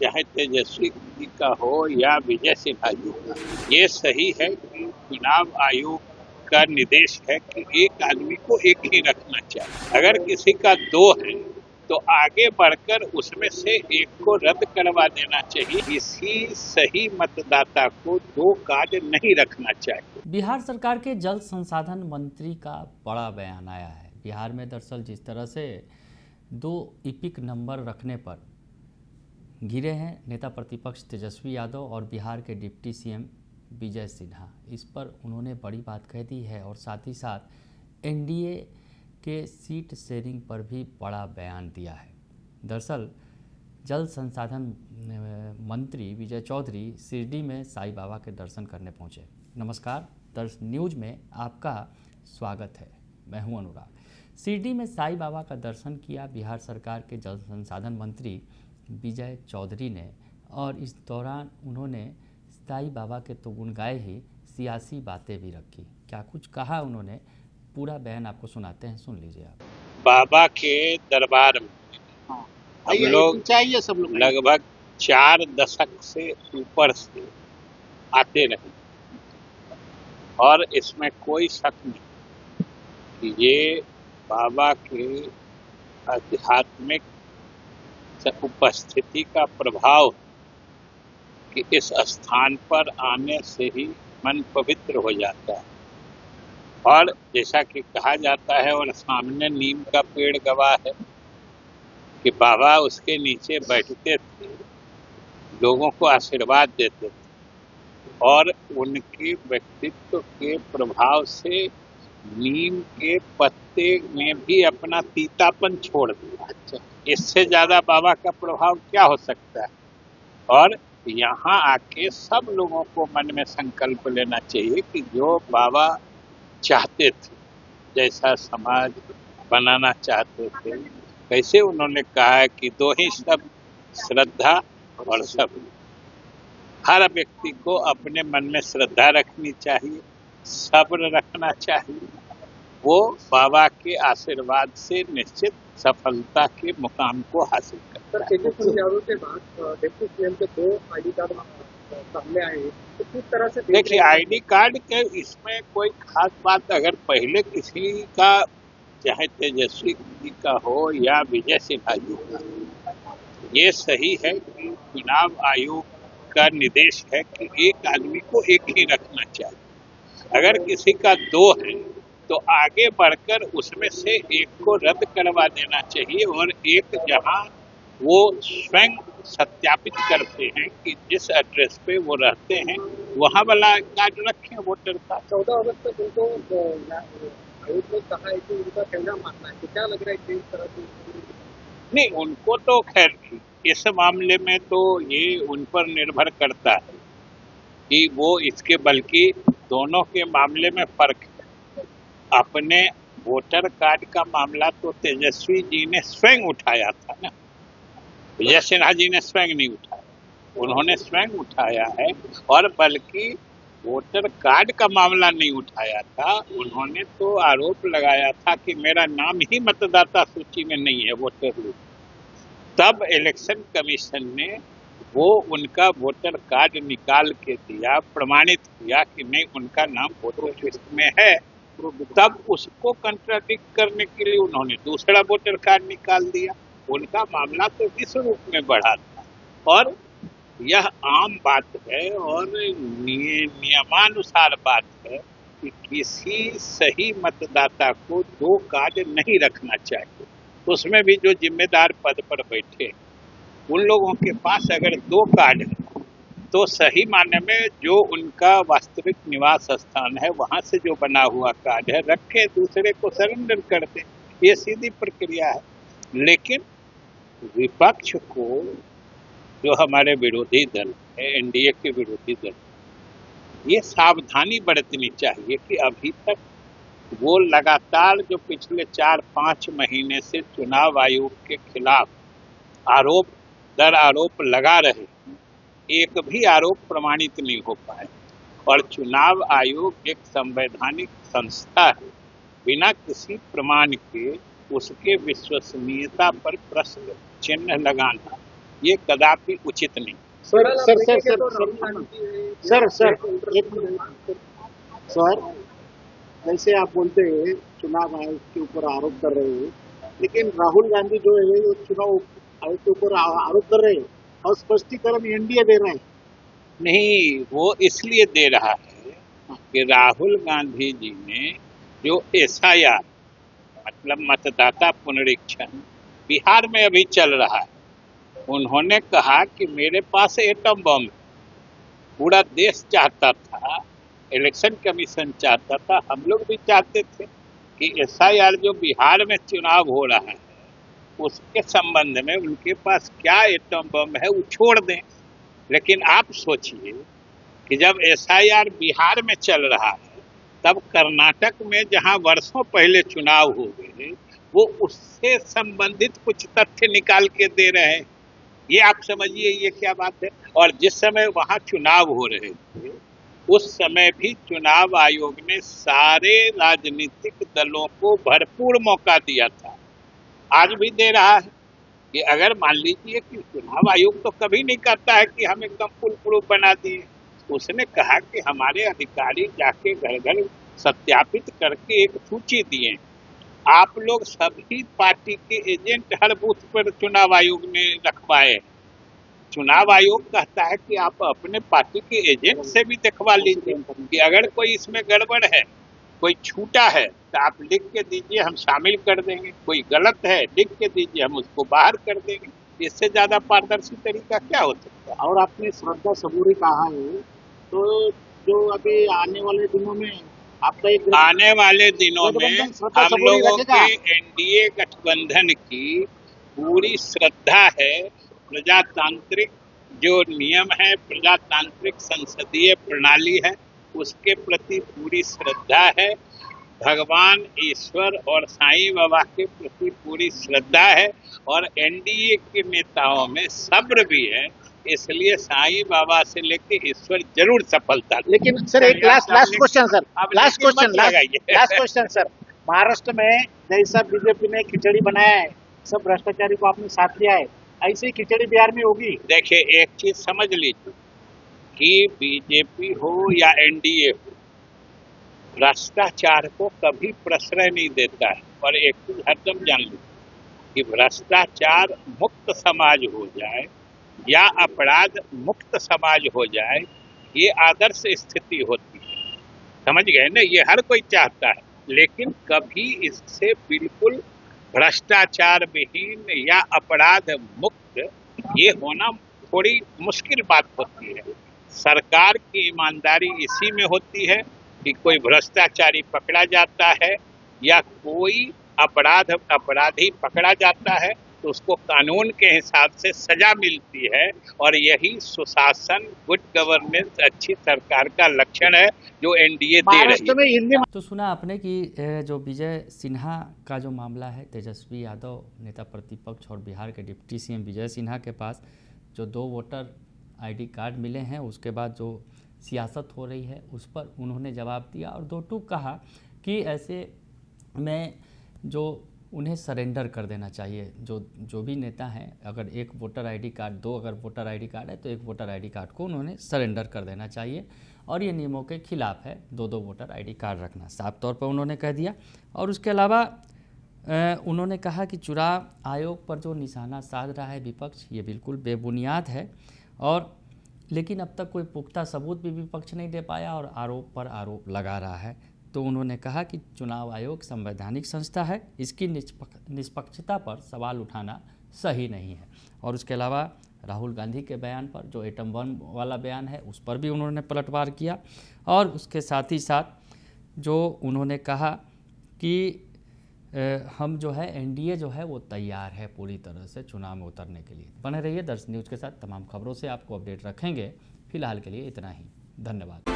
चाहे तेजस्वी जी का हो या विजय सिन्हा जी का, ये सही है कि चुनाव आयोग का निर्देश है कि एक आदमी को एक ही रखना चाहिए। अगर किसी का दो है तो आगे बढ़कर उसमें से एक को रद्द करवा देना चाहिए। किसी सही मतदाता को दो कार्ड नहीं रखना चाहिए। बिहार सरकार के जल संसाधन मंत्री का बड़ा बयान आया है। बिहार में दरअसल जिस तरह से 2 इपिक नंबर रखने पर गिरे हैं नेता प्रतिपक्ष तेजस्वी यादव और बिहार के डिप्टी सीएम विजय सिन्हा, इस पर उन्होंने बड़ी बात कह दी है और साथ ही साथ एनडीए के सीट शेयरिंग पर भी बड़ा बयान दिया है। दरअसल जल संसाधन मंत्री विजय चौधरी शिरडी में साईं बाबा के दर्शन करने पहुंचे। नमस्कार, दर्श न्यूज में आपका स्वागत है। मैं हूं अनुराग। शिरडी में साईं बाबा का दर्शन किया बिहार सरकार के जल संसाधन मंत्री विजय चौधरी ने, और इस दौरान उन्होंने साईं बाबा के तो गुण गाए ही सियासी बातें भी रखी। क्या कुछ कहा उन्होंने, पूरा बयान आपको सुनाते हैं, सुन लीजिए आप। बाबा के दरबार में हम लोग सब लोग लगभग 4 दशक से ऊपर से आते रहे और इसमें कोई शक नहीं कि ये बाबा के आध्यात्मिक उपस्थिति का प्रभाव कि इस स्थान पर आने से ही मन पवित्र हो जाता है। और जैसा कि कहा जाता है और सामने नीम का पेड़ गवाह है कि बाबा उसके नीचे बैठते थे, लोगों को आशीर्वाद देते थे और उनके व्यक्तित्व के प्रभाव से नीम के पत्ते में भी अपना तीतापन छोड़ दिया। इससे ज्यादा बाबा का प्रभाव क्या हो सकता है। और यहाँ आके सब लोगों को मन में संकल्प लेना चाहिए कि जो बाबा चाहते थे, जैसा समाज बनाना चाहते थे, कैसे उन्होंने कहा है कि दो ही शब्द, श्रद्धा और सब्र। हर व्यक्ति को अपने मन में श्रद्धा रखनी चाहिए, सब्र रखना चाहिए। वो बाबा के आशीर्वाद से निश्चित सफलता के मुकाम को हासिल करता है। तेजस्वी यादव के बाद डिप्टी सीएम के 2 आईडी कार्ड सामने आए, तो किस तरह से देखिए, आईडी कार्ड के इसमें कोई खास बात अगर पहले किसी का, चाहे तेजस्वी जी का हो या विजय सिन्हा जी का, ये सही है कि चुनाव आयोग का निर्देश है कि एक आदमी को एक ही रखना चाहिए। अगर किसी का दो है तो आगे बढ़कर उसमें से एक को रद्द करवा देना चाहिए और एक जहां वो स्वयं सत्यापित करते हैं कि जिस एड्रेस पे वो रहते हैं वहां वाला कार्ड रखें, वोटर का। 14 अगस्त तक उनको आयोग ने कहा है कि उनका कहना मानना है, तो क्या लग रहा है कि इस तरह से नहीं, उनको तो खैर इस मामले में तो ये उन पर निर्भर करता है कि वो इसके, बल्कि दोनों के मामले में फर्क है। अपने वोटर कार्ड का मामला तो तेजस्वी जी ने स्वयं उठाया था ना, विजय सिन्हा जी ने स्वयं नहीं उठाया, उन्होंने स्वयं उठाया है। और बल्कि वोटर कार्ड का मामला नहीं उठाया था, उन्होंने तो आरोप लगाया था कि मेरा नाम ही मतदाता सूची में नहीं है, वोटर लिस्ट। तब इलेक्शन कमीशन ने वो उनका वोटर कार्ड निकाल के दिया, प्रमाणित किया कि नहीं उनका नाम वोटर लिस्ट में है। तब उसको कंट्राडिक्ट करने के लिए उन्होंने दूसरा वोटर कार्ड निकाल दिया। उनका मामला तो विश्व रूप में बढ़ा था और यह आम बात है और नियमानुसार बात है कि किसी सही मतदाता को 2 कार्ड नहीं रखना चाहिए। उसमें भी जो जिम्मेदार पद पर बैठे उन लोगों के पास अगर 2 कार्ड है तो सही मायने में जो उनका वास्तविक निवास स्थान है वहां से जो बना हुआ कार्ड है रखे, दूसरे को सरेंडर कर दे। ये सीधी प्रक्रिया है। लेकिन विपक्ष को, जो हमारे विरोधी दल है, एनडीए के विरोधी दल, ये सावधानी बरतनी चाहिए कि अभी तक वो लगातार जो पिछले 4-5 महीने से चुनाव आयोग के खिलाफ आरोप दर आरोप लगा रहे, एक भी आरोप प्रमाणित नहीं हो पाए। और चुनाव आयोग एक संवैधानिक संस्था है, बिना किसी प्रमाण के उसके विश्वसनीयता पर प्रश्न चिन्ह लगाना ये कदापि उचित नहीं। सर फिलहाल आप सर सर देखेंगे सर तो सर राहुल गांधी जी हैं, सर सर उनका एक मिनट सर, जैसे आप बोलते हैं चुनाव आयोग के ऊपर आरोप कर रहे हैं, लेकिन राहुल गांधी जो है वो चुनाव आयोग के ऊपर आरोप कर रहे हैं और स्पष्टीकरण एनडीए दे रहे हैं। नहीं, वो इसलिए दे रहा है कि राहुल गांधी जी ने जो एसआईआर मतलब मतदाता पुनरीक्षण बिहार में अभी चल रहा है, उन्होंने कहा कि मेरे पास एटम बम है। पूरा देश चाहता था, इलेक्शन कमीशन चाहता था, हम लोग भी चाहते थे कि एसआईआर जो बिहार में चुनाव हो रहा है उसके संबंध में उनके पास क्या एटम बम है वो छोड़ दें। लेकिन आप सोचिए कि जब एसआईआर बिहार में चल रहा है, तब कर्नाटक में जहां वर्षों पहले चुनाव हो गए, वो उससे संबंधित कुछ तथ्य निकाल के दे रहे हैं। ये आप समझिए ये क्या बात है। और जिस समय वहां चुनाव हो रहे थे, उस समय भी चुनाव आयोग ने सारे राजनीतिक दलों को भरपूर मौका दिया था, आज भी दे रहा है कि अगर मान लीजिए कि चुनाव आयोग तो कभी नहीं कहता है कि हम एकदम फुल प्रूफ बना दिए। उसने कहा कि हमारे अधिकारी जाके घर घर सत्यापित करके एक सूची दिए, आप लोग सभी पार्टी के एजेंट हर बूथ पर चुनाव आयोग ने रखवाए। चुनाव आयोग कहता है कि आप अपने पार्टी के एजेंट से भी दिखवा लीजिए कि अगर कोई इसमें गड़बड़ है, कोई छूटा है तो आप लिख के दीजिए, हम शामिल कर देंगे। कोई गलत है लिख के दीजिए, हम उसको बाहर कर देंगे। इससे ज्यादा पारदर्शी तरीका क्या हो सकता है। और आपने श्रद्धा सबूरी कहा है, तो जो अभी आने वाले दिनों में आपका एक आने वाले दिनों में गठबंधन श्रद्धा हम सबूरी लोगों रखेगा। के एनडीए गठबंधन की पूरी श्रद्धा है। प्रजातांत्रिक जो नियम है, प्रजातांत्रिक संसदीय प्रणाली है, उसके प्रति पूरी श्रद्धा है। भगवान ईश्वर और साईं बाबा के प्रति पूरी श्रद्धा है और एनडीए के नेताओं में सब्र भी है। इसलिए साईं बाबा से लेके ईश्वर जरूर सफलता दें। लेकिन सर एक लास्ट क्वेश्चन सर, अब लास्ट लेकिन मत क्वेश्चन लगाइए। लास्ट क्वेश्चन सर, महाराष्ट्र में जैसा बीजेपी ने खिचड़ी बनाया है, सब भ्रष्टाचारी को आपने साथ लिया है, ऐसी ही खिचड़ी बिहार में होगी। देखिए, एक चीज समझ लीजिए कि बीजेपी हो या एनडीए हो, भ्रष्टाचार को कभी प्रश्रय नहीं देता है। और एक चीज हरदम जान लीजिए कि भ्रष्टाचार मुक्त समाज हो जाए या अपराध मुक्त समाज हो जाए, ये आदर्श स्थिति होती है। समझ गए ना, ये हर कोई चाहता है, लेकिन कभी इससे बिल्कुल भ्रष्टाचार विहीन या अपराध मुक्त ये होना थोड़ी मुश्किल बात होती है। सरकार की ईमानदारी इसी में होती है कि कोई भ्रष्टाचारी पकड़ा जाता है या कोई अपराधी पकड़ा जाता है तो उसको कानून के हिसाब से सजा मिलती है। और यही सुशासन, गुड गवर्नेंस, अच्छी सरकार का लक्षण है जो एनडीए दे रही महाराष्ट्र में हिंदी तो सुना आपने कि जो विजय सिन्हा का जो मामला है, तेजस्वी यादव नेता प्रतिपक्ष और बिहार के डिप्टी सीएम विजय सिन्हा के पास जो 2 वोटर आईडी कार्ड मिले हैं, उसके बाद जो सियासत हो रही है उस पर उन्होंने जवाब दिया और 2 टूक कहा कि ऐसे में जो उन्हें सरेंडर कर देना चाहिए। जो भी नेता हैं, अगर एक वोटर आईडी कार्ड, 2 अगर वोटर आईडी कार्ड है तो एक वोटर आईडी कार्ड को उन्होंने सरेंडर कर देना चाहिए और ये नियमों के खिलाफ है 2 वोटर आईडी कार्ड रखना, साफ तौर पर उन्होंने कह दिया। और उसके अलावा उन्होंने कहा कि चुनाव आयोग पर जो निशाना साध रहा है विपक्ष, ये बिल्कुल बेबुनियाद है और लेकिन अब तक कोई पुख्ता सबूत भी विपक्ष नहीं दे पाया और आरोप पर आरोप लगा रहा है। तो उन्होंने कहा कि चुनाव आयोग संवैधानिक संस्था है, इसकी निष्पक्षता पर सवाल उठाना सही नहीं है। और उसके अलावा राहुल गांधी के बयान पर, जो एटम बम वाला बयान है, उस पर भी उन्होंने पलटवार किया। और उसके साथ ही साथ जो उन्होंने कहा कि हम जो है एनडीए जो है वो तैयार है पूरी तरह से चुनाव में उतरने के लिए। बने रहिए दर्श न्यूज़ के साथ, तमाम खबरों से आपको अपडेट रखेंगे। फिलहाल के लिए इतना ही, धन्यवाद।